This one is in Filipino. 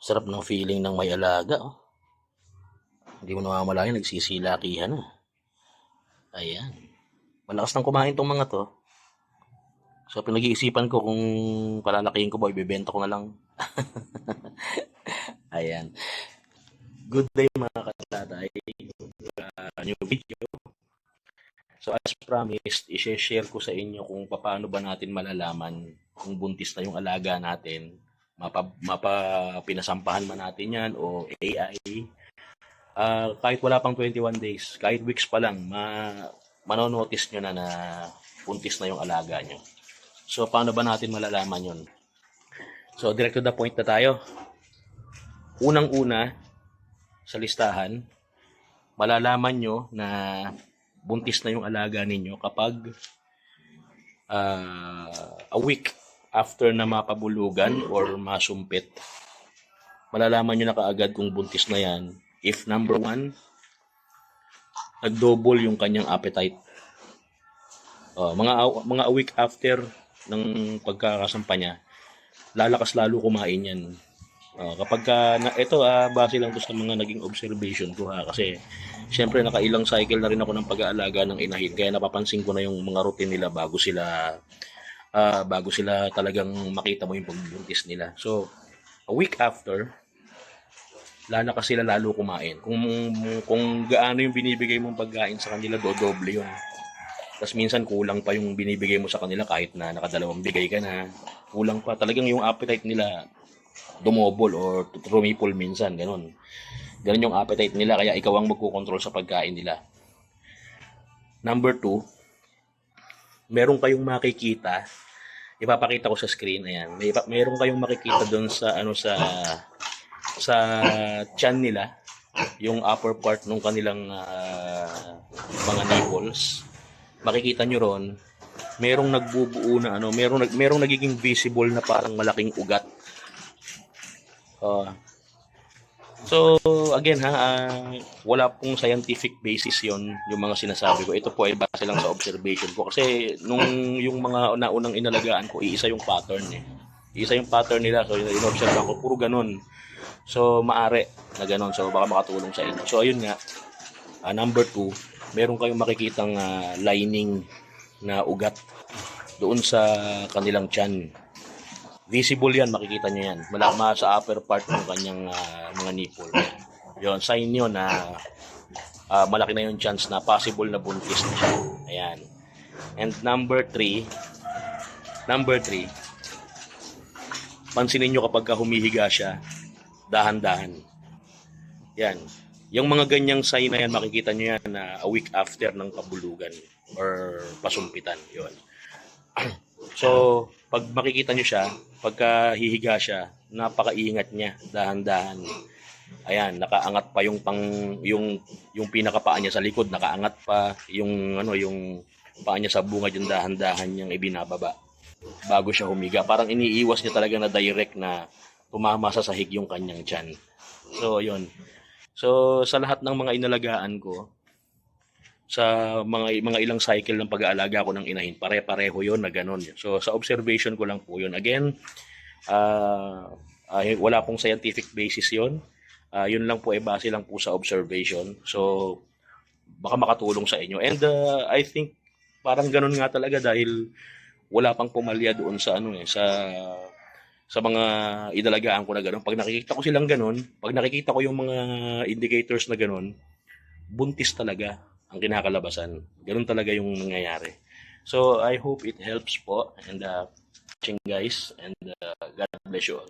Sarap ng feeling ng may alaga. Oh. Hindi mo namamalayan, nagsisilakihan na. Ayan. Malakas nang kumain tong mga to. So, pinag-iisipan ko kung palalakihin ko ba, ibebenta ko na lang. Ayan. Good day mga katatay. New video. So, as promised, i-share ko sa inyo kung paano ba natin malalaman kung buntis na yung alaga natin. Pinasampahan man natin yan o AI. Kahit wala pang 21 days, kahit weeks pa lang, manonotice nyo na buntis na yung alaga nyo. So, paano ba natin malalaman yun? So, direct to the point na tayo. Unang-una, sa listahan, malalaman nyo na buntis na yung alaga ninyo kapag a week after na mapabulugan or masumpit. Malalaman nyo na kaagad kung buntis na yan if number 1, nag-double yung kanyang appetite. Mga a week after ng pagkakasampa niya, lalakas lalo kumain yan. Base lang to sa mga naging observation ko kasi syempre nakailang cycle na rin ako ng pag-aalaga ng inahin, kaya napapansin ko na yung mga routine nila bago sila talagang makita mo yung pagbuntis nila. So, a week after, lalakas sila lalo kumain. Kung gaano yung binibigay mong pagkain sa kanila, dodoble yun. Tapos minsan kulang pa yung binibigay mo sa kanila kahit na nakadalawang bigay ka na. Kulang pa. Talagang yung appetite nila dumobol or rumipol minsan. Ganun yung appetite nila, kaya ikaw ang magkukontrol sa pagkain nila. Number 2, meron kayong makikita. Ipapakita ko sa screen. Ayan. Meron kayong makikita doon sa sa tiyan nila, yung upper part ng kanilang mga nipples. Makikita nyo ron, merong nagbubuo na merong nagiging visible na parang malaking ugat. So again wala pong scientific basis yon yung mga sinasabi ko. Ito po ay base lang sa observation ko kasi nung yung mga naunang inalagaan ko, iisa yung pattern Iisa yung pattern nila, so in-observe ko puro ganun. So maari na ganun, so baka makatulong sa inyo. So ayun nga, number 2, meron kayong makikitang lining na ugat doon sa kanilang tiyan. Visible yan, makikita nyo yan. Malama sa upper part ng kanyang mga nipple. Yun, sign nyo na malaki na yung chance na possible na buntis na siya. Ayan. And number 3, pansinin nyo kapag humihiga siya, dahan-dahan. Yan. Yung mga ganyang sign na yan, makikita nyo yan na a week after ng pabulugan or pasumpitan. Yun. So, pag makikita nyo siya, pagka hihiga siya, napakaingat niya, dahan-dahan. Ayan, nakaangat pa yung pinakapaa niya sa likod, nakaangat pa yung paa niya sa bungad, yung dahan-dahan niyang ibinababa bago siya humiga. Parang iniiwas niya talaga na direct na tumama sa sahig yung kanyang tiyan. So, yun. So, sa lahat ng mga inalagaan ko, sa mga ilang cycle ng pag-aalaga ko ng inahin, pare-pareho yon na ganun. So sa observation ko lang po yun. Again, wala pong scientific basis yon. Yun lang po ay base lang po sa observation. So baka makatulong sa inyo. And I think parang ganun nga talaga dahil wala pang pumalya doon sa sa mga inalagaan ko na ganun. Pag nakikita ko silang ganun, pag nakikita ko yung mga indicators na ganun, buntis talaga ang kinakalabasan. Ganun talaga yung nangyayari. So, I hope it helps po. And watching guys. And God bless you all.